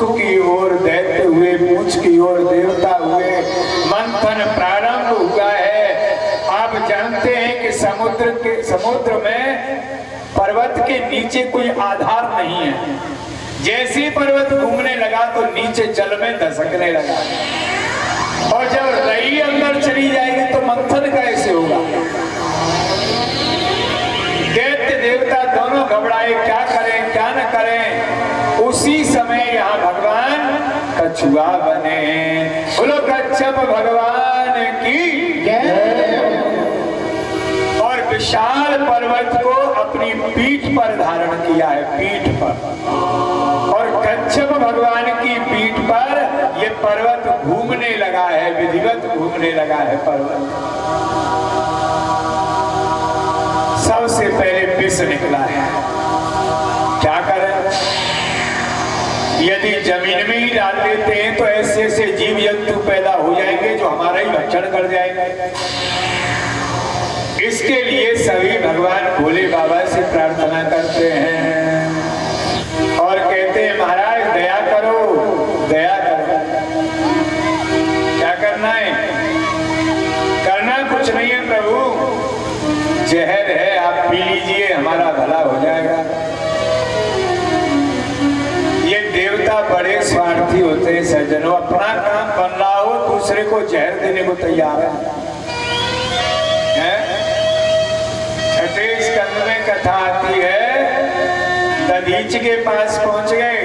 मुख की ओर दैत्य हुए, पूछ की ओर देवता हुए, मंथन प्रारंभ हुआ है। आप जानते हैं कि समुद्र में पर्वत के नीचे कोई आधार नहीं है। जैसे पर्वत घूमने लगा तो नीचे जल में धसकने लगा, और जब रई अंदर चली जाएगी तो मंथन कैसे होगा। दैत्य देवता दोनों घबराए, क्या करें क्या न करें। उसी समय यहाँ भगवान कछुआ बने। बोलो कच्छप भगवान की जय। और विशाल पर्वत को अपनी पीठ पर धारण किया है, पीठ पर। और कच्छप भगवान की पीठ पर ये पर्वत घूमने लगा है, विधिवत घूमने लगा है पर्वत। सबसे पहले विष निकला है। क्या करें, यदि जमीन में ही डाल देते हैं तो ऐसे ऐसे जीव जंतु पैदा हो जाएंगे जो हमारा ही भक्षण कर जाएंगे। इसके लिए सभी भगवान भोले बाबा से प्रार्थना करते हैं और कहते हैं महाराज दया करो, दया करो। क्या करना है? करना कुछ नहीं है प्रभु, जहर है आप पी लीजिए, हमारा भला हो जाएगा। ये देवता बड़े स्वार्थी होते हैं सज्जनों, अपना काम बन रहा हो दूसरे को जहर देने को तैयार है। छठे स्कंद में कथा आती है, दधीच के पास पहुंच गए।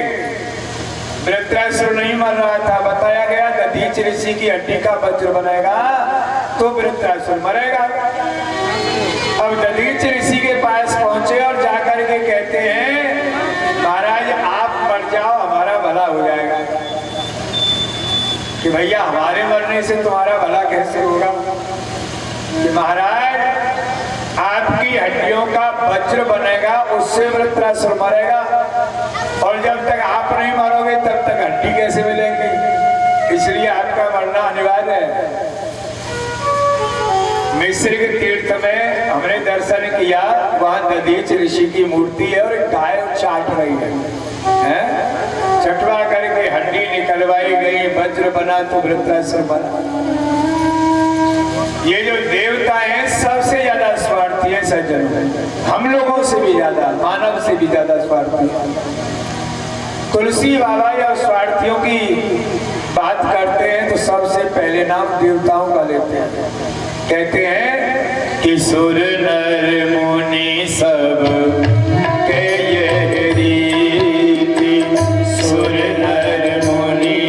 वृत्रासुर नहीं मर रहा था, बताया गया दधीच ऋषि की हड्डी का वज्र बनेगा तो वृत्रासुर मरेगा। अब दधीच ऋषि के पास पहुंचे और जाकर के कहते हैं महाराज आप मर जाओ, हमारा भला हो जाएगा। कि भैया हमारे मरने से तुम्हारा भला कैसे होगा? कि महाराज आपकी हड्डियों का वज्र बनेगा, उससे वृत्रासुर मरेगा, और जब तक आप नहीं मरोगे तब तक हड्डी कैसे मिलेंगी, इसलिए आपका मरना अनिवार्य है। मिस्र के तीर्थ में हमने दर्शन किया, वहां दधीच ऋषि की मूर्ति है और गाय चाट रही है। चटवा करके हड्डी निकलवाई गई, वज्र बना तो वृत्रासुर बना। ये जो देवता हैं सबसे ज्यादा स्वार्थी है सज्जन, हम लोगों से भी ज्यादा, मानव से भी ज्यादा स्वार्थी है। तुलसी बाबा या स्वार्थियों की बात करते हैं तो सबसे पहले नाम देवताओं का लेते हैं। कहते हैं कि सुर नर मुनि सब के ये रीति, सुर नर मुनि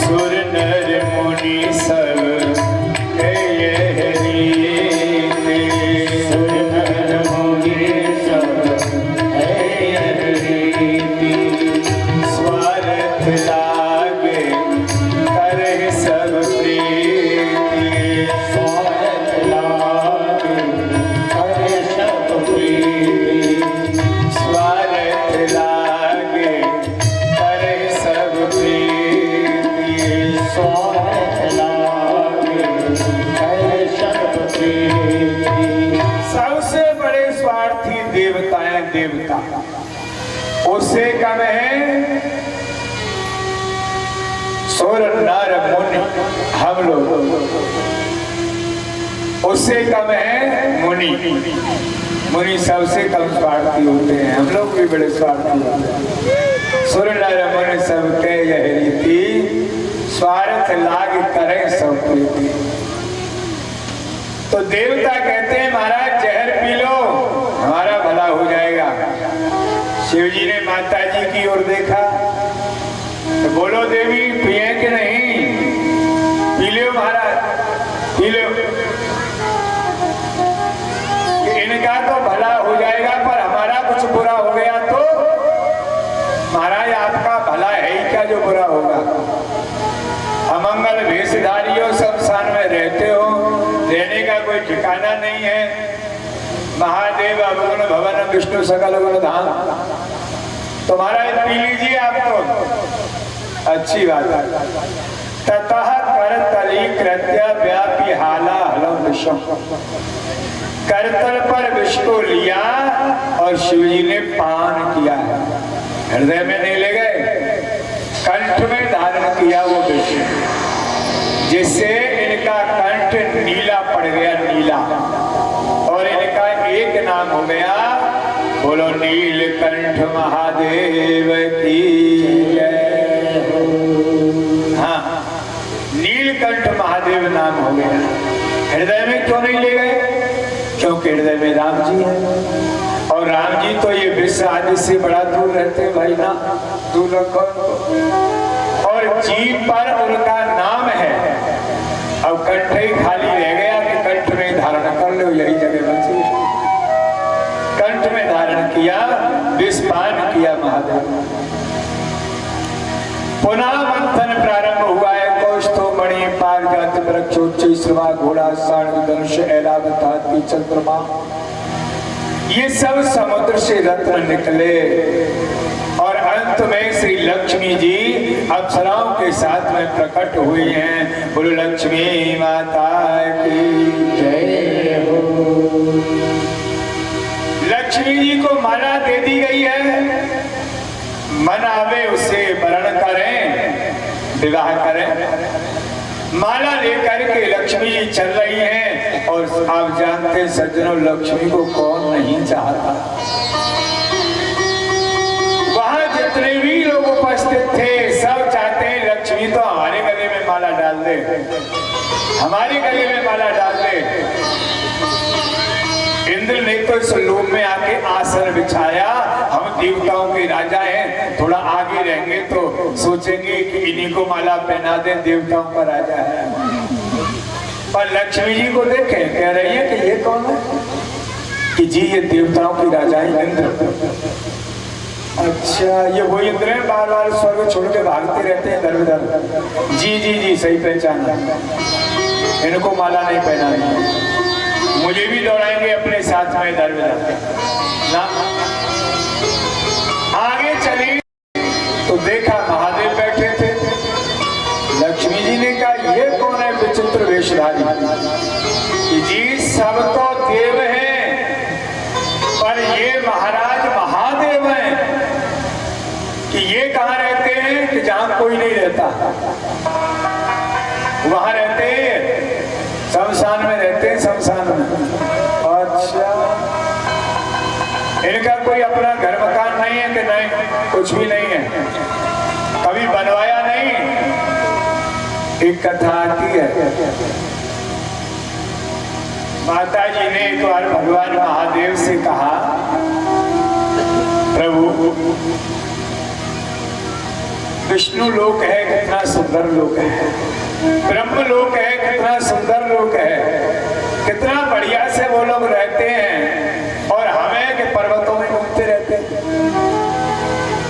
सुर नर मुनि सब के ये रीति, सुर नर मुनि सब के ये रीति, स्वार्थ लागे करे सब प्रीति, स्वार्थ लागे करे सब प्रीति, स्वार्थ लागे करे सब प्रीति, स्वार्थ लागे करे सब प्रीति। सबसे बड़े स्वार्थी देवता है देवता, उससे कम है सुर नर मुनि, हम लोग उससे कम है मुनि। मुनि सबसे कम स्वार्थी होते हैं, हम लोग भी बड़े स्वार्थी होते हैं। सुर नर मुनि सबके यह रीति, स्वार्थ लाग करें सब प्रीति। तो देवता कहते हैं महाराज जहर पी लो, हमारा भला हो जाएगा। शिव जी ने माता जी की ओर देखा तो बोलो देवी पिए कि नहीं? पी लो महाराज, पी लो। इनका तो भला हो जाएगा पर हमारा कुछ बुरा हो गया तो महाराज आपका भला है ही क्या जो बुरा होगा। अमंगल वेशधारियों शमशान में रहते हो, रहने का कोई ठिकाना नहीं है। महादेव अवगुण भवन विष्णु सकल गुण धाम, तो महाराज पी लीजिए आप तो अच्छी बात है। ततः कर तली कृत्य व्यापी हाला हलम विषम, करतल पर विष को लिया और शिव जी ने पान किया है। हृदय में नहीं ले गए, कंठ में धारण किया वो विष, जिससे इनका कंठ नीला पड़ गया, नीला, और इनका एक नाम हो गया, बोलो नीलकंठ महादेव की जय। हाँ, नीलकंठ महादेव नाम हो गया। हृदय में क्यों नहीं ले गए? क्योंकि हृदय में राम जी है, और राम जी तो ये विश्व आदि से बड़ा दूर रहते हैं भाई ना, दूर रखो। और जीभ पर उनका नाम है। अब कंठ ही खाली रह गया कि कंठ में धारण कर लो, यही जगह बची। कंठ में धारण किया, विषपान किया महादेव। पुनः मंथन प्रारंभ हुआ है। कौस्तुभ मणि पारिजात वृक्षोच्च श्रवा घोड़ा साण धनुष ऐरावत हाथी चंद्रमा, ये सब समुद्र से रत्न निकले, और अंत में श्री लक्ष्मी जी अप्सराओं के साथ में प्रकट हुई हैं। बोलो लक्ष्मी माता की जय हो। लक्ष्मी जी को माला दे दी गई है, मन आवे उसे वरण करें, विवाह करें। माला लेकर के लक्ष्मी जी चल रही हैं, और आप जानते सज्जनों, लक्ष्मी को कौन नहीं चाहता। वहां जितने भी लोग उपस्थित थे, सब चाहते हैं लक्ष्मी तो हमारे गले में माला डाल दे, हमारे गले में माला डाल दे। इंद्र ने तो इस लोक में आके आसन बिछाया। हम देवताओं के राजा हैं, थोड़ा आगे रहेंगे तो सोचेंगे कि इन्हीं को माला पहना दे, देवताओं का राजा है। पर लक्ष्मी जी को देखे, कह रही है कि ये कौन है? कि जी ये देवताओं की राजा है इंद्र। अच्छा, ये वो इंद्र है बार बार स्वर्ग छोड़ के भागते रहते हैं इधर उधर। जी जी जी, सही पहचाना। इनको माला नहीं पहनानी, मुझे भी दौड़ाएंगे अपने साथ में इधर उधर ना। आगे चली तो देखा महादेव बैठे थे। लक्ष्मी जी ने कहा ये कौन है विचित्र वेशधारी? जी सब तो देव हैं, पर ये महाराज महादेव हैं। कि ये कहाँ रहते हैं? कि जहां कोई नहीं रहता वहां रहते हैं, शमशान में रहते हैं, शमशान में। अच्छा, इनका कोई अपना घर मकान नहीं है? कि नहीं, कुछ भी नहीं है, कभी बनवाया नहीं। एक कथा आती है, माता जी ने एक बार भगवान महादेव से कहा, प्रभु विष्णु लोक है, कितना सुंदर लोक है, ब्रह्म लोक है, कितना सुंदर लोक है, कितना बढ़िया से वो लोग रहते हैं, और हमें के पर्वतों में घूमते रहते हैं।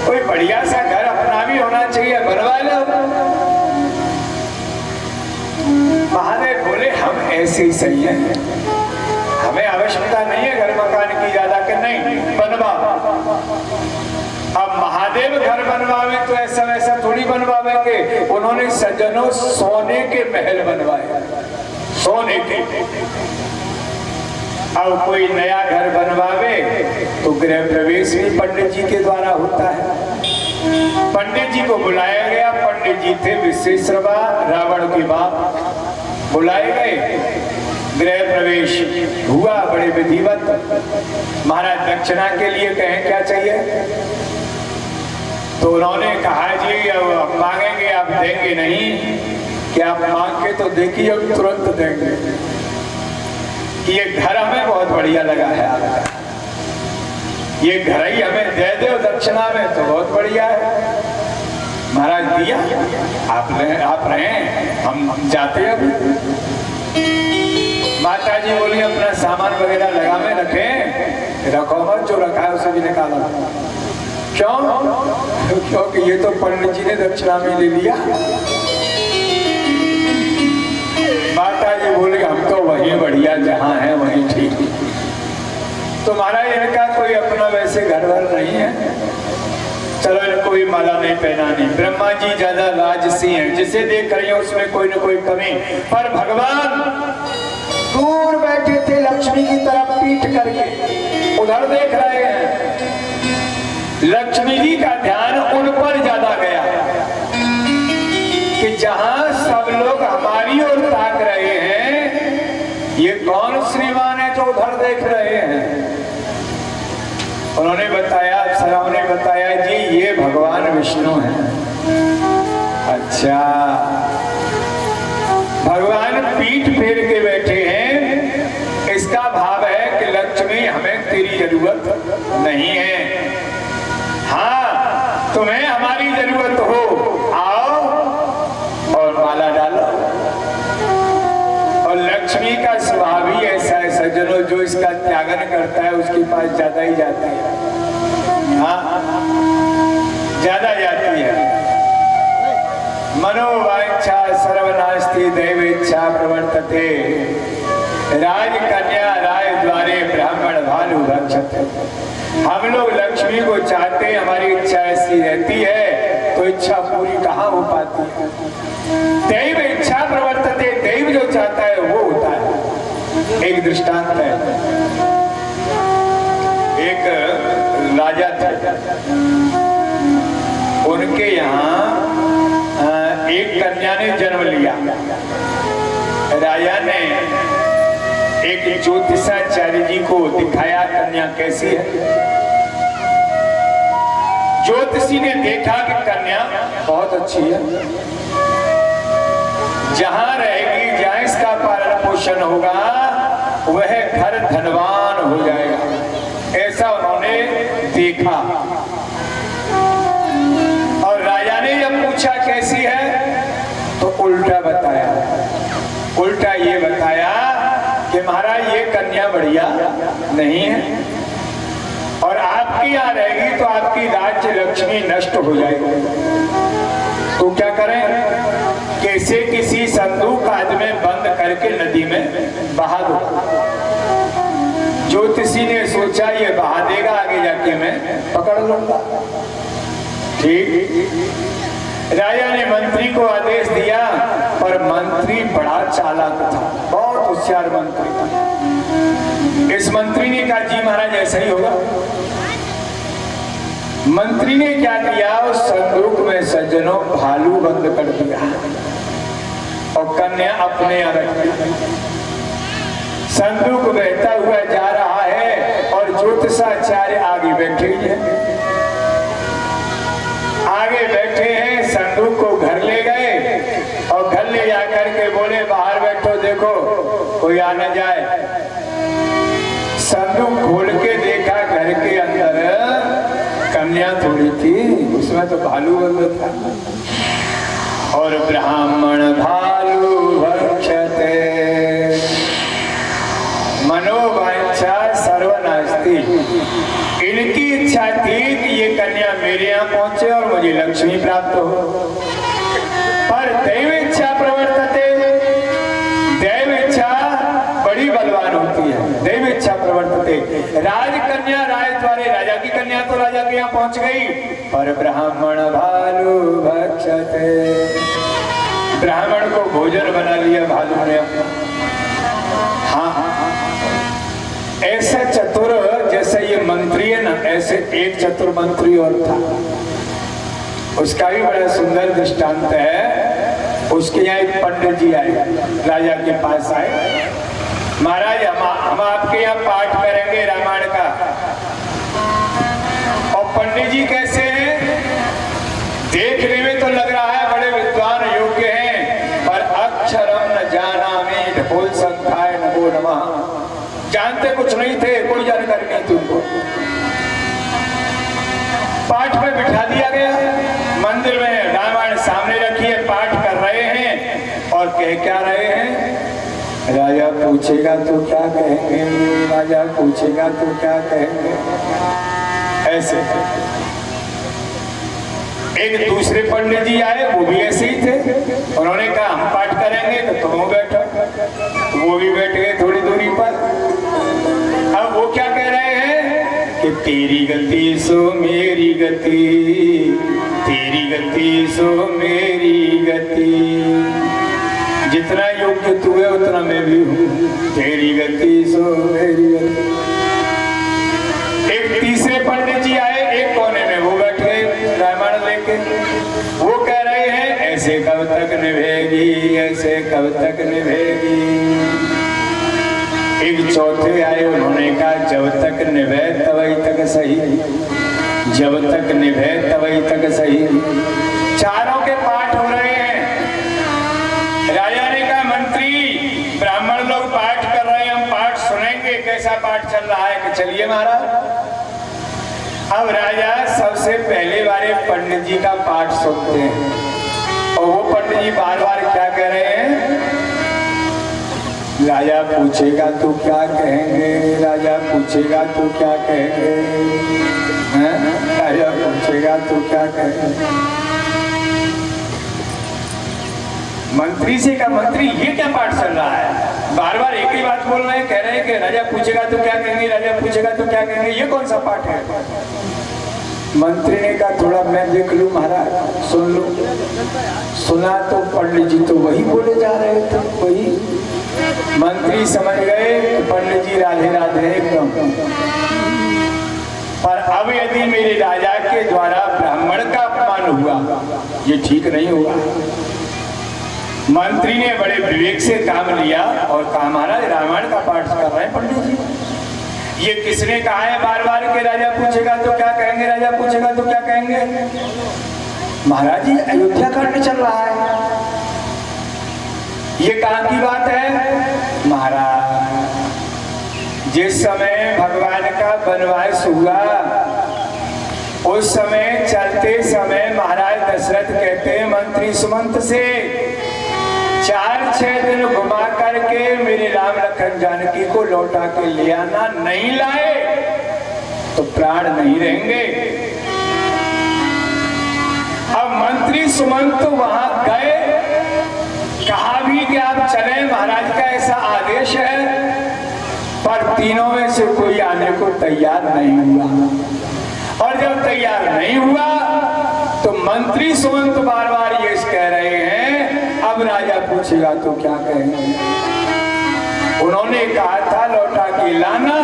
कोई बढ़िया सा घर अपना भी होना चाहिए, बनवा लो। महादेव बोले हम ऐसे ही सही हैं, हमें आवश्यकता नहीं है घर मकान की ज्यादा, कि नहीं बनवा। अब महादेव घर बनवावे तो ऐसा वैसा थोड़ी बनवावेंगे, उन्होंने सज्जनों सोने के महल बनवाए, सोने के। अब कोई नया घर बनवावे तो गृह प्रवेश भी पंडित जी के द्वारा होता है। पंडित जी को बुलाया गया, पंडित जी थे विश्वेश्वरबा, रावण के बाप, बुलाए गए। गृह प्रवेश हुआ बड़े विधिवत। महाराज दक्षिणा के लिए कहें क्या चाहिए? तो उन्होंने कहा जी अब मांगेंगे, आप देंगे नहीं? कि आप मांग के तो देखिए, अब तुरंत देंगे। कि ये घर हमें बहुत बढ़िया लगा है आपका, ये घर ही हमें दे दो दक्षिणा में तो बहुत बढ़िया है। महाराज दिया, आप रहे, हम जाते अब। माता जी बोली अपना सामान वगैरह लगा में रखें, रखो मत, जो रखा है उसे भी निकालो। क्यों? क्योंकि ये तो पंडित जी ने दक्षिणा में ले लिया। माता जी बोले हम तो वही बढ़िया जहां है वहीं ठीक। तो महाराज इनका कोई अपना वैसे घर वर नहीं है, चलो इनको भी माला नहीं पहनानी। ब्रह्मा जी ज्यादा राजसी हैं, जिसे देख रही है उसमें कोई न कोई कमी, पर भगवान दूर बैठे थे लक्ष्मी की तरफ पीठ करके उधर देख रहे हैं। लक्ष्मी जी का ध्यान उन पर ज्यादा गया कि जहां सब लोग हमारी ओर ताक रहे हैं, ये कौन श्रीमान है जो उधर देख रहे हैं। उन्होंने बताया, अप्सराओं ने बताया, जी ये भगवान विष्णु हैं। अच्छा, भगवान पीठ फेर के बैठे हैं, इसका भाव है कि लक्ष्मी हमें तेरी जरूरत नहीं है, हाँ तुम्हें हमारी जरूरत हो, आओ और माला डालो। और लक्ष्मी का स्वभाव ही ऐसा है सज्जनों, जो इसका त्यागन करता है उसके पास ज्यादा ही जाती है, हाँ ज्यादा जाती है। मनोवांछा सर्वनास्ति दैवेच्छा प्रवर्तते, राजकन्या राय द्वारे ब्राह्मण भालु भक्षते। हम लोग लक्ष्मी को चाहते, हमारी इच्छा ऐसी रहती है तो इच्छा पूरी कहाँ हो पाती है। दैव इच्छा प्रवर्तते, दैव जो चाहता है वो होता है। एक दृष्टांत है, एक राजा थे, उनके यहाँ एक कन्या ने जन्म लिया। राजा ने एक ज्योतिषाचार्य जी को दिखाया कन्या कैसी है। ज्योतिषी ने देखा कि कन्या बहुत अच्छी है, जहां रहेगी, जहां इसका पालन पोषण होगा, वह घर धनवान हो जाएगा, ऐसा उन्होंने देखा। और राजा ने जब पूछा कैसी है तो उल्टा बताया, उल्टा ये बताया कि महाराज ये कन्या बढ़िया नहीं है, और आपके यहाँ रहेगी तो आपकी राज्य लक्ष्मी नष्ट हो जाएगी। तो क्या करें, कैसे किसी संदूक आदि में बंद करके नदी में बहा दो। ज्योतिषी ने सोचा ये बहा देगा, आगे जाके मैं पकड़ लूंगा। ठीक, राजा ने मंत्री को आदेश दिया, पर मंत्री बड़ा चालाक था, बहुत होशियार मंत्री था। इस मंत्री ने कहा जी महाराज ऐसा ही होगा। मंत्री ने क्या किया, उस संदूक में सज्जनों भालू बंद कर दिया और कन्या अपने यहाँ रख दी। संदूक बहता हुआ जा रहा है और ज्योतिषाचार्य आगे बैठे हैं, आगे बैठे हैं। संदूक को घर ले गए और घर ले जाकर के बोले बाहर बैठो, देखो कोई आ न जाए। संदूक खोल के देखा, घर के अंदर कन्या थोड़ी थी, उसमें तो भालू बंद था। और ब्राह्मण भालु भक्षते, मनोवांछा सर्वनास्ति। इनकी इच्छा थी कि ये कन्या मेरे यहाँ पहुंचे और मुझे लक्ष्मी प्राप्त हो, पर दैव इच्छा प्रवर्तते, दैव इच्छा बड़ी बलवान होती है। दैव इच्छा प्रवर्तते, राजकन्या राय द्वारे, राजा की कन्या तो राजा के यहाँ पहुंच गई, पर ब्राह्मण भालु भक्षते, ब्राह्मण को भोजन बना लिया भालू ने अपना। हाँ, ऐसा चतुर जैसे ये मंत्री है ना, ऐसे एक चतुर मंत्री और था, उसका भी बड़ा सुंदर दृष्टांत है। उसके यहाँ एक पंडित जी आए, राजा के पास आए, महाराज हम आपके यहाँ पाठ करेंगे रामायण का। और पंडित जी कैसे हैं, देखने में तो लग रहा है बड़े विद्वान योग्य हैं, पर अक्षरम न जानामि ढोल संख्याय नमो नमः, जानते कुछ नहीं थे, कोई जानकारी नहीं थी उनको। पाठ में बिठा दिया गया, मंदिर में रामायण सामने रखी है, पाठ कर रहे हैं और कह क्या रहे हैं, राजा पूछेगा तो क्या कहेंगे, राजा पूछेगा तो क्या कहेंगे। ऐसे एक दूसरे पंडित जी आए, वो भी ऐसे ही थे, उन्होंने कहा हम पाठ करेंगे तो तुम बैठो। वो भी बैठ गए थोड़ी दूरी पर। अब वो क्या कह रहे हैं कि तेरी गति सो मेरी गति, तेरी गति सो मेरी गति। जितना योग्य तू है उतना मैं भी हूँ, तेरी गति सो मेरी गति। एक तीसरे पंडित जी आए, एक कोने में वो बैठे रामायण लेके, वो कह रहे हैं ऐसे कब तक निभेगी, ऐसे कब तक निभेगी। एक चौथे आए, उन्होंने कहा जब तक निभे तभी तक सही, जब तक निभे तभी तक सही। चारों के पाठ हो रहे हैं। राजा ने कहा मंत्री ब्राह्मण लोग पाठ कर रहे हैं, हम पाठ सुनेंगे, कैसा पाठ चल रहा है? कि चलिए महाराज। अब राजा सबसे पहले वाले पंडित जी का पाठ सुनते हैं और वो पंडित जी बार बार क्या कह रहे हैं? राजा पूछेगा तो क्या कहेंगे, राजा पूछेगा तो क्या कहेंगे, राजा पूछेगा तो क्या कहेंगे। मंत्री से कहा मंत्री ये क्या पाठ चल रहा है? बार बार एक ही बात बोल रहे हैं, कह रहे हैं कि राजा पूछेगा तो क्या कहेंगे, राजा पूछेगा तो क्या कहेंगे, ये कौन सा पाठ है? मंत्री ने कहा थोड़ा मैं देख लूं महाराज, सुन लो। सुना तो पंडित जी तो वही बोले जा रहे थे, वही। मंत्री समझ गए पंडित जी राधे राधे एकदम। पर अब यदि मेरे राजा के द्वारा ब्राह्मण का अपमान हुआ, ये ठीक नहीं होगा। मंत्री ने बड़े विवेक से काम लिया और कहा महाराज रामायण का पाठ कर रहे हैं पंडित जी, ये किसने कहा है बार बार के राजा पूछेगा तो क्या कहेंगे, राजा पूछेगा तो क्या कहेंगे? महाराज जी अयोध्या कांड चल रहा है, ये कहाँ की बात है? महाराज जिस समय भगवान का वनवास हुआ उस समय चलते समय महाराज दशरथ कहते हैं मंत्री सुमंत से 4-6 दिन घुमा करके मेरे राम लखन जानकी को लौटा के ले आना, नहीं लाए तो प्राण नहीं रहेंगे। अब मंत्री सुमंत वहां गए, कहा भी कि आप चले, महाराज का ऐसा आदेश है, पर तीनों में से कोई आने को तैयार नहीं हुआ। और जब तैयार नहीं हुआ तो मंत्री सुमंत बार बार ये कह रहे हैं अब राजा पूछेगा तो क्या कहेंगे। उन्होंने कहा था लौटा के लाना,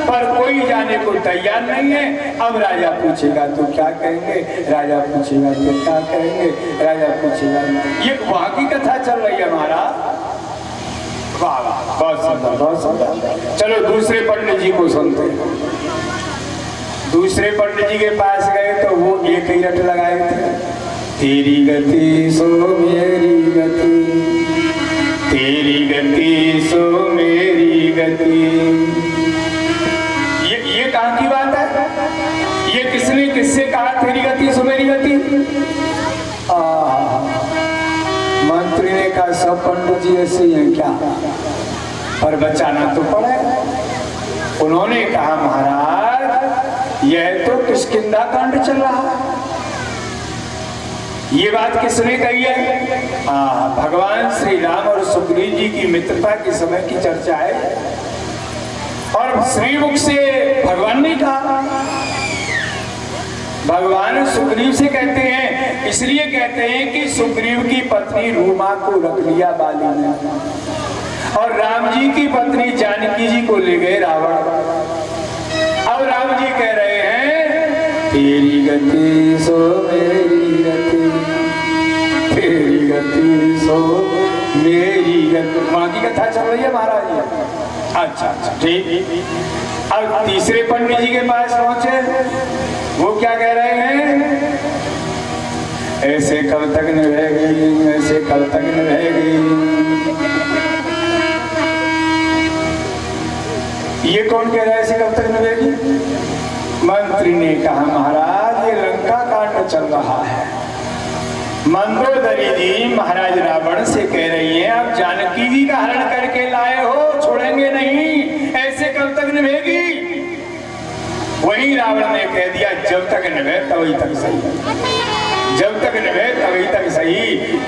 पर कोई जाने को तैयार नहीं है। अब राजा पूछेगा तो क्या कहेंगे, राजा पूछेगा तो क्या कहेंगे, राजा पूछेगा। ये वहां की कथा चल रही है महाराज। वाह वाह, बहुत सुंदर, बहुत सुंदर। चलो दूसरे पंडित जी को सुनते हैं। दूसरे पंडित जी के पास गए तो वो एक ही रट लगाए थे, तेरी गति सो मेरी गति, तेरी गति सो मेरी गति। ये कहाँ की बात है? ये किसने किससे कहा तेरी गति सो मेरी गति? मंत्री ने कहा सब पंडित जी ऐसे ही हैं क्या, पर बचाना तो पड़ेगा। उन्होंने कहा महाराज यह तो किष्किंधा कांड चल रहा है। ये बात किसने कही है? भगवान श्री राम और सुग्रीव जी की मित्रता के समय की चर्चा है और श्रीमुख से भगवान ने कहा। भगवान सुग्रीव से कहते हैं, इसलिए कहते हैं कि सुग्रीव की पत्नी रूमा को रख लिया बाली ने और राम जी की पत्नी जानकी जी को ले गए रावण। अब राम जी कह रहे हैं तेरी गति सो मेरी गति, तेरी गति सो मेरी गति। माँ की कथा चल रही है महाराज। अच्छा अच्छा ठीक। अब तीसरे पंडित जी के पास पहुंचे, वो क्या कह रहे हैं? ऐसे कब तक निभेगी, ऐसे कब तक निभेगी। ये कौन कह रहा है ऐसे कब तक निभेगी? मंत्री ने कहा महाराज ये लंका कांड चल रहा है। मंदोदरी जी महाराज रावण से कह रही हैं आप जानकी जी का हरण करके लाए हो, छोड़ेंगे नहीं, ऐसे कब तक निभेगी? वही रावण ने कह दिया जब तक निभे तभी तक सही, जब तक निभे तभी तक सही।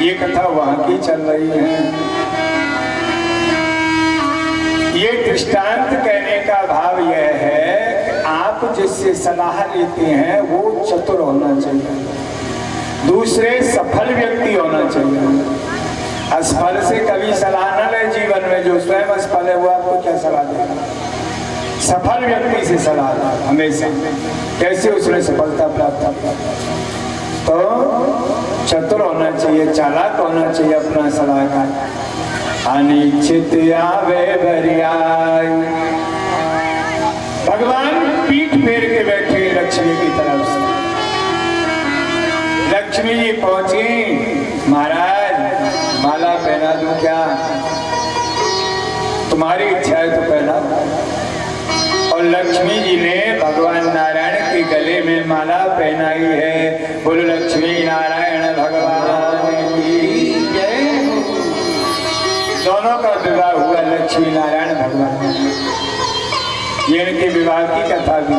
ये कथा वहां की चल रही है। ये दृष्टांत कहने का भाव यह है कि आप जिससे सलाह लेते हैं वो चतुर होना चाहिए, दूसरे सफल व्यक्ति होना चाहिए। असफल से कभी सलाह न ले जीवन में। जो स्वयं असफल है वो आपको क्या सलाह देगा? सफल व्यक्ति से सलाह लो हमेशा, कैसे उसने सफलता प्राप्त की। तो चतुर होना चाहिए, चालाक होना चाहिए अपना सलाहकार। अनिश्चित आवे बरियाई, भगवान पीठ फेर के बैठे लक्ष्मी की तरफ से। लक्ष्मी जी पहुंची, महाराज माला पहना दूं क्या? तुम्हारी इच्छा है तो पहना। और लक्ष्मी जी ने भगवान नारायण के गले में माला पहनाई है। बोलो लक्ष्मी नारायण भगवान की जय। दोनों का विवाह हुआ लक्ष्मी नारायण भगवान। ये इनके विवाह की कथा भी।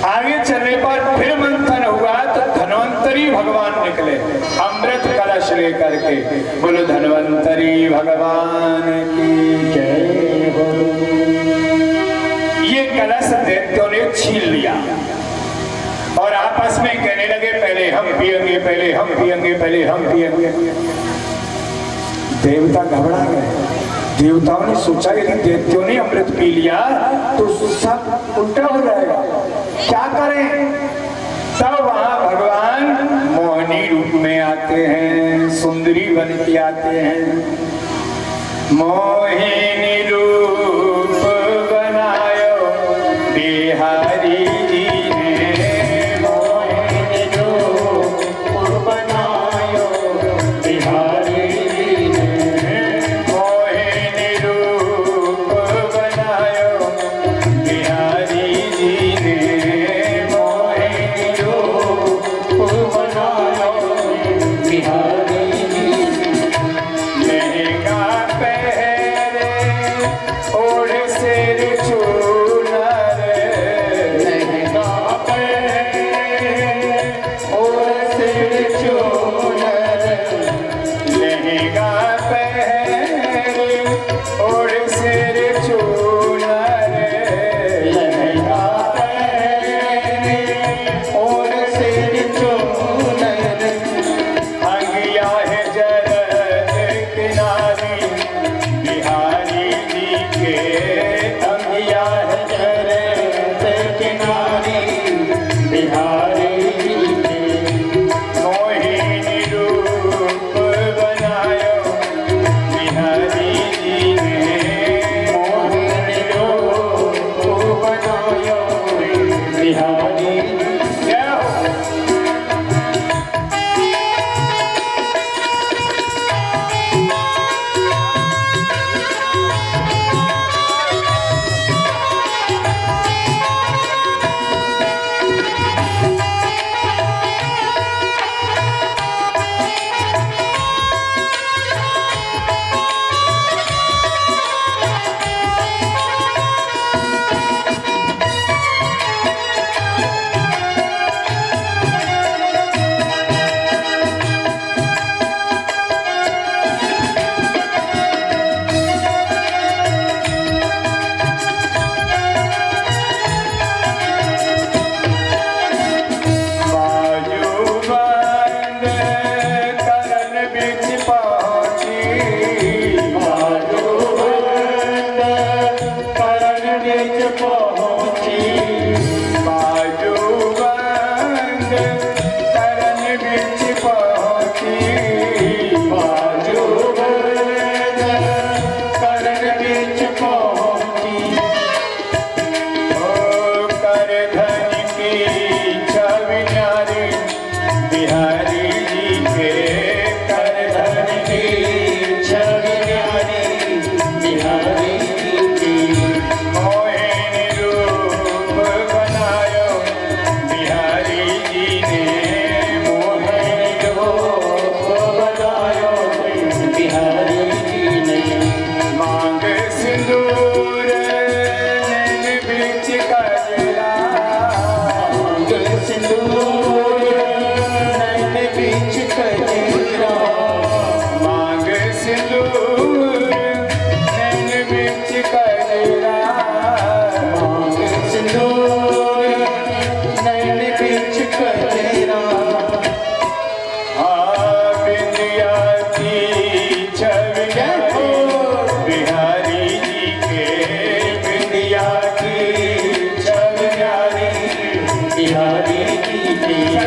आगे चलने पर फिर मंथन हुआ तो धन्वंतरी भगवान निकले अमृत कलश लेकर के। बोलो धन्वंतरी भगवान की जय हो। ये कलश दैत्यों ने छीन लिया और आपस में कहने लगे पहले हम पिएंगे, पहले हम पिएंगे, पहले हम पिएंगे। देवता घबरा गए। देवताओं ने सोचा यदि दैत्यों ने अमृत पी लिया तो सब उल्टा हो जाएगा, क्या करें? तब वहां भगवान मोहिनी रूप में आते हैं, सुंदरी बन के आते हैं। मोहिनी रूप बनायो बिहारी जी ने, मोहिनी रूप बनायो बिहारी जी ने, मोहिनी रूप बनायो बिहारी जी ने, मोहिनी रूप बनायो बिहारी जी ने। लहंगा पहरे ओढ़ सिर चूनर, लहंगा पहरे ओढ़ सिर चूनर, लहंगा पहरे ओढ़ सिर चूनर, लहंगा पहरे ओढ़ सिर चूनर। अंगिया है जरद किनारी बिहारी जी के, अंगिया है जरद किनारी बिहारी जी के। मोहिनी रूप बनायो बिहारी जी ने, मोहिनी रूप बनायो बिहारी जय हो।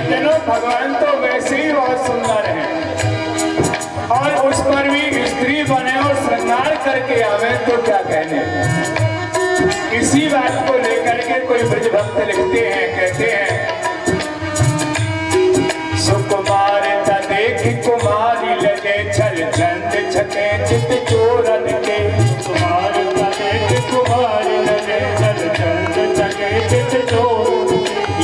सज्जनों, भगवान तो वैसे ही बहुत सुंदर हैं और उस पर भी स्त्री बने और श्रृंगार करके आवे तो क्या कहने। इसी बात को लेकर के कोई ब्रज भक्त लिखते हैं, कहते हैं सुकुमारता देख कुमारी लगे छल छंद छके चित चोरन के। कुमारता देख कुमारी लगे छल छंद छके चित चोर।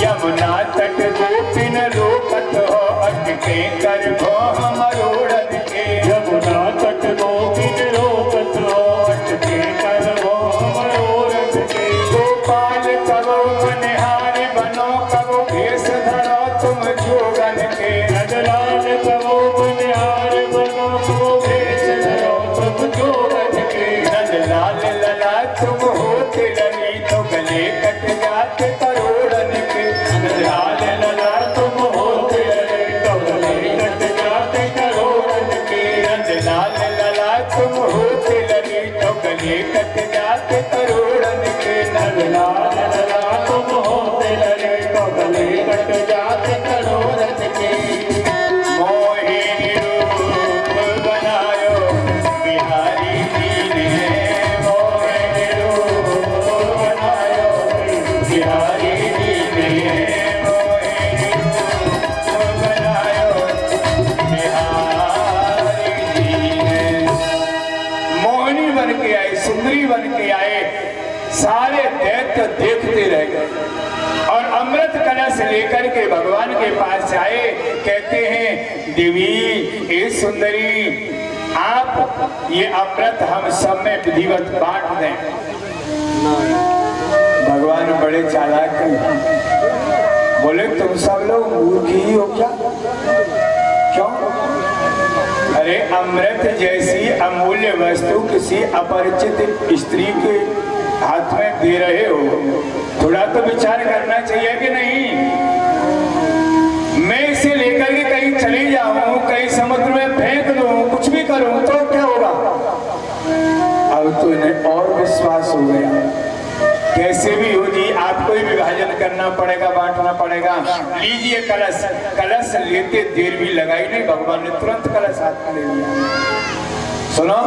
यमुना तट गोपिन रोकत हो अटके कर भो मरोड़न के। यमुना तट गोपिन रोकत हो अटके कर भो मरोड़न के। गोपाल करो मनिहारी बनो करो भेष धरो तुम जोगन के। नंदलाल करो मनिहार बनो करो भेष धरो तुम जोगन के। नंदलाल लला तुम होते लली तो गले कट जाते करोड़न के। नंदलाल लला तुम होते लले तो गले कट जाते करोड़न के। नंदलाल लला तुम होते लली तो गले कट जाते करोड़न के। नंदलाल लला तुम होते लले तो गले कट जाते करोड़न के। मोहिनी रूप बनायो बिहारी जी ने। मोहिनी रूप बनायो बिहारी जी ने। मोहिनी रूप बनायो बिहारी जी ने। मोहिनी बन के आए, सुंदरी बन के आए, सारे दैत्य देखते रह गए और अमृत कलश लेकर के भगवान के पास आए। कहते हैं देवी ए सुंदरी, आप ये अमृत हम सब में विधिवत बांट दें। भगवान बड़े चालाक हैं, बोले तुम सब लोग मूर्ख ही हो क्या? क्यों? अरे अमृत जैसी अमूल्य वस्तु किसी अपरिचित स्त्री के हाथ में दे रहे हो, थोड़ा तो विचार करना चाहिए कि नहीं? मैं इसे लेकर के कहीं चली जाऊं, कहीं समुद्र में फेंक दूं, कुछ भी करूं तो क्या होगा? अब तो इन्हें और विश्वास हो गया। कैसे भी हो जी, आपको ही विभाजन करना पड़ेगा, बांटना पड़ेगा। लीजिए कलश। कलश लेते देर भी लगाई नहीं, भगवान ने तुरंत कलश हाथ में ले लिया। सुनो,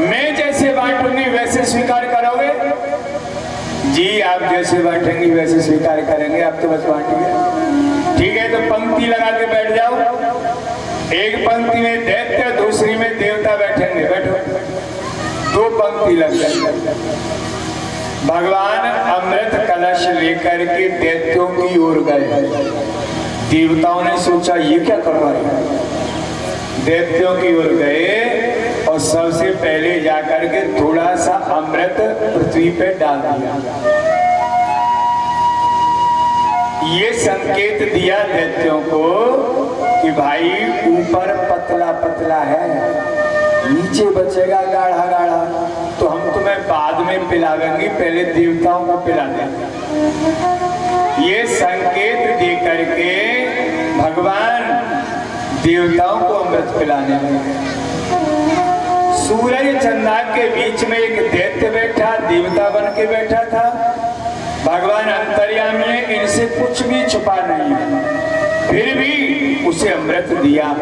मैं जैसे बांटूंगी वैसे स्वीकार करोगे? जी, आप जैसे बांटेंगे वैसे स्वीकार करेंगे, आप तो बस बांटिए। ठीक है, तो पंक्ति लगा के बैठ जाओ। एक पंक्ति में दैत्य, दूसरी में देवता बैठेंगे, बैठो। दो पंक्ति लग जाए। भगवान अमृत कलश लेकर के दैत्यों की ओर गए। देवताओं ने सोचा ये क्या कर रहा है, दैत्यों की ओर गए और सबसे पहले जाकर के थोड़ा सा अमृत पृथ्वी पे डाल दिया। ये संकेत दिया दैत्यों को कि भाई ऊपर पतला पतला है, नीचे बचेगा गाढ़ा गाढ़ा, तो हम तुम्हें बाद में पिलावेंगे, पहले देवताओं को पिला देंगे। ये संकेत दे करके भगवान देवताओं को अमृत पिलाने लगे। सूरज चंदा के बीच में एक दैत्य बैठा, देवता बन के बैठा था। भगवान अंतर्यामी है, इनसे कुछ भी छुपा नहीं है, फिर भी उसे अमृत दिया।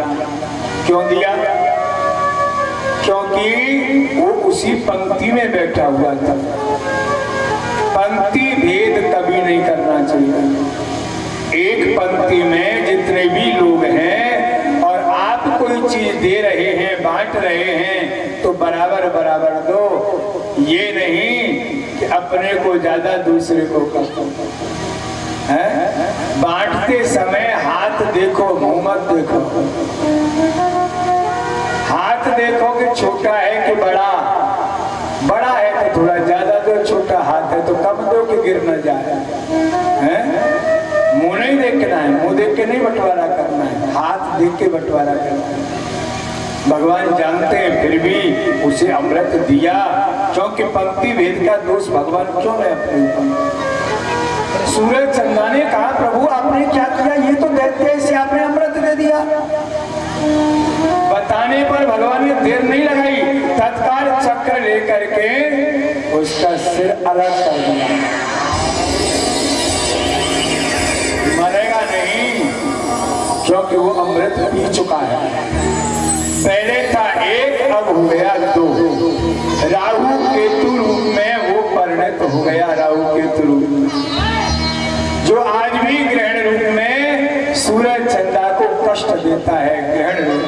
क्यों दिया? क्योंकि वो उसी पंक्ति में बैठा हुआ था। पंक्ति भेद कभी नहीं करना चाहिए। एक पंक्ति में जितने भी लोग हैं और आप कोई चीज दे रहे हैं, बांट रहे हैं, तो बराबर बराबर दो। ये नहीं कि अपने को ज्यादा दूसरे को कम है। बांटते समय हाथ देखो, मुंह मत देखो। हाथ देखो कि छोटा है कि बड़ा, बड़ा है तो थोड़ा ज्यादा दो, छोटा हाथ है तो कम दो कि गिर न जाए। मुंह नहीं देखना है, मुंह देख के नहीं बंटवारा करना है, हाथ देख के बंटवारा करना है। भगवान जानते हैं, फिर भी उसे अमृत दिया, क्योंकि पंक्ति भेद का दोष भगवान क्यों है अपने ऊपर। सूरज चंदा ने कहा प्रभु आपने क्या किया, ये तो दैत्य से आपने अमृत दे दिया। बताने पर भगवान ने देर नहीं लगाई, तत्काल चक्र लेकर के उसका सिर अलग कर दिया। मरेगा नहीं, क्योंकि वो अमृत पी चुका है। पहले था एक, अब हो गया दो। राहु केतु रूप में वो परिणत हो गया, राहु केतु रूप, जो आज भी ग्रहण रूप में सूरज चंद्रमा को कष्ट देता है, ग्रहण रूप।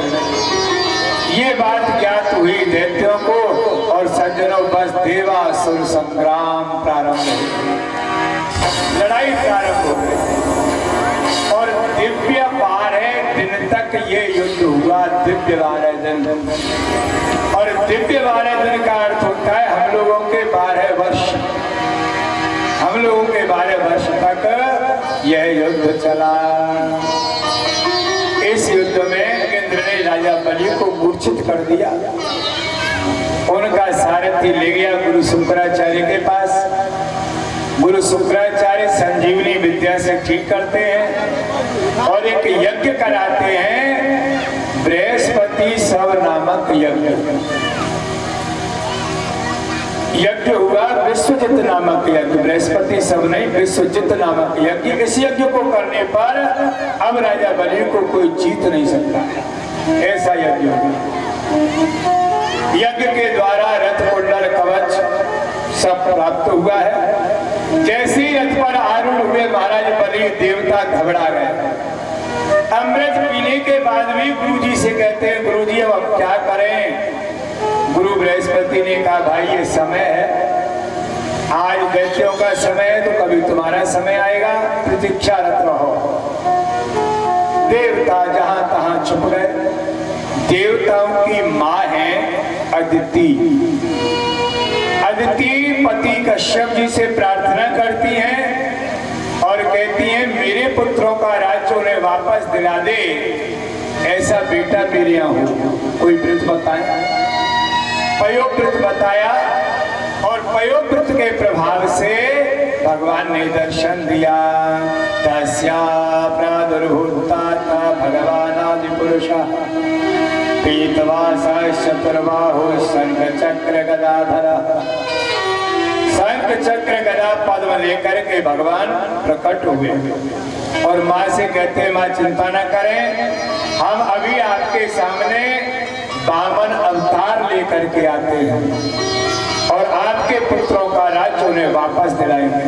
ये बात ज्ञात हुई दैत्यों को, और सज्जनों बस देवासुर संग्राम प्रारंभ हो गया, लड़ाई प्रारंभ हो गई। और दिव्य 12 दिन तक ये युद्ध हुआ, दिव्य 12 दिन। और दिव्य 12 दिन का अर्थ होता है हम लोगों के 12 वर्ष, हम लोगों के 12 वर्ष तक यह युद्ध चला। इस युद्ध में इंद्र ने राजा बलि को मूर्छित कर दिया, उनका सारथी ले गया गुरु शुक्राचार्य के पास। गुरु शुक्राचार्य संजीवनी विद्या से ठीक करते हैं और एक यज्ञ कराते हैं, बृहस्पति सव नामक यज्ञ। यज्ञ हुआ विश्वजित नामक यज्ञ, बृहस्पति सब नहीं, विश्वजित नामक यज्ञ। इस यज्ञ को करने पर अब राजा बलि को कोई जीत नहीं सकता है, ऐसा यज्ञ हुआ। यज्ञ के द्वारा रथ कुंडल कवच सब प्राप्त हुआ है। जैसे ही रथ पर आरूढ़ हुए महाराज बलि देवता घबरा गए। अमृत पीने के बाद भी गुरु जी से कहते हैं, गुरु जी अब क्या करें? गुरु बृहस्पति ने कहा, भाई ये समय है, आज दैत्यों का समय है, तो कभी तुम्हारा समय आएगा, प्रतीक्षारत रहो। देवता जहां तहां छुप गए। देवताओं की मां है अदिति। अदिति पति कश्यप जी से प्रार्थना करती हैं और कहती हैं, मेरे पुत्रों का राज्य उन्हें वापस दिला दे, ऐसा बेटा मेरे यहाँ हो। कोई व्रत बताए? पयोव्रत बताया, और पयोव्रत के प्रभाव से भगवान ने दर्शन दिया। तस्या प्रादुर्भूता भगवान आदि पुरुष पीतवासा चतुर्बाहु शंख चक्र गदाधर। शंख चक्र गदा पद्म लेकर के भगवान प्रकट हुए और माँ से कहते हैं, माँ चिंता न करें, हम अभी आपके सामने वामन अवतार लेकर के आते हैं और आपके पुत्रों का राज्य उन्हें वापस दिलाएंगे।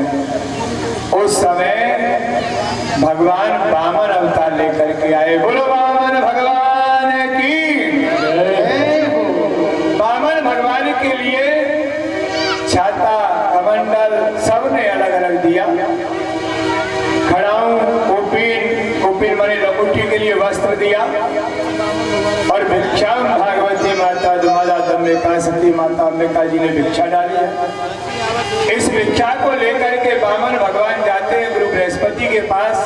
उस समय भगवान वामन अवतार लेकर के आए। बोलो वामन भगवान की। वामन भगवान के लिए छाता कमंडल सबने अलग अलग दिया। खड़ाऊ कुपिन मणि लकुटी के लिए वस्त्र दिया और भिक्षा भागवती माता दुमादा अंबिका सती माता अंबिका जी ने भिक्षा डाली है। इस भिक्षा को लेकर के वामन भगवान जाते हैं गुरु बृहस्पति के पास।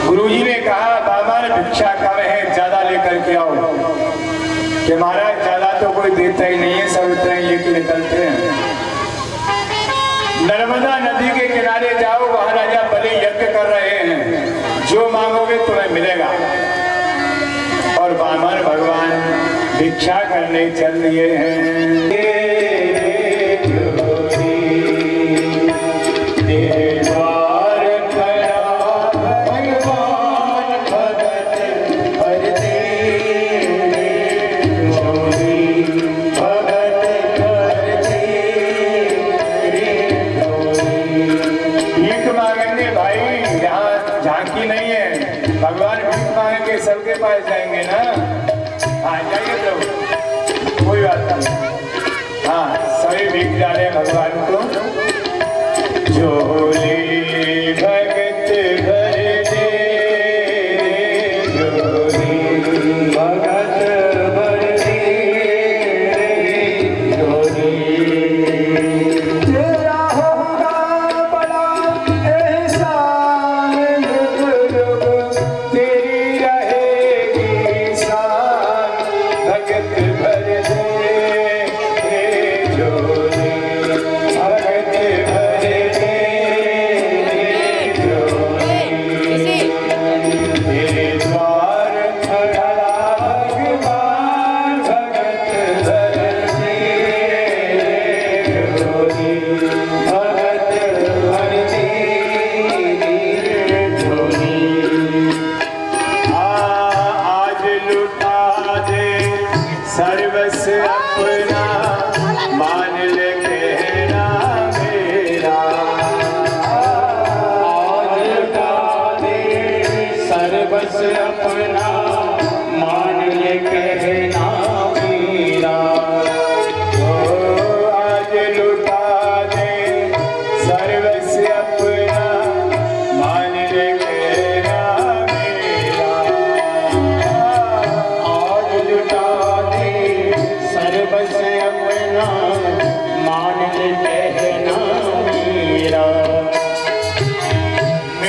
गुरुजी ने कहा, वामन भिक्षा कम है, ज्यादा लेकर के आओ। कि महाराज ज्यादा तो कोई देता ही नहीं है, सब इतना ही लेके निकलते हैं। नर्मदा नदी के किनारे जाओ, वहां राजा बलि यज्ञ कर रहे हैं, जो मांगोगे तुम्हें मिलेगा। और वामन भगवान भिक्षा करने चल दिए हैं। सबके पास जाएंगे ना, हाँ जाइए तो कोई बात नहीं। हाँ सभी भीख डाले भगवान को। झोली भगत भर दे, झोली भगत भर दे, झोली तेरा होगा बड़ा एहसान, युग युग तेरी भगत भर दे,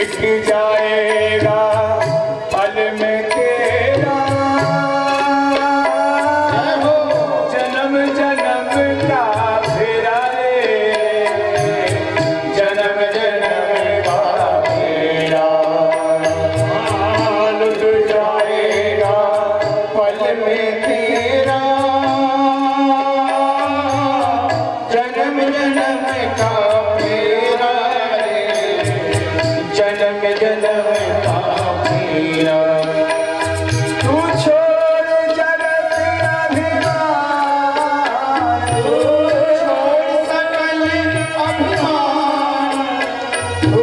मिट जाएगा पल में तेरा जन्म जन्म का फेरा रे जन्म जन्म का फेरा लुट जाएगा पल में तेरा जन्म जन्म का फेरा रे जन्म जन्म का फेरा तू छोड़ जगत अभिमान तू छोड़ सकल अभिमान तू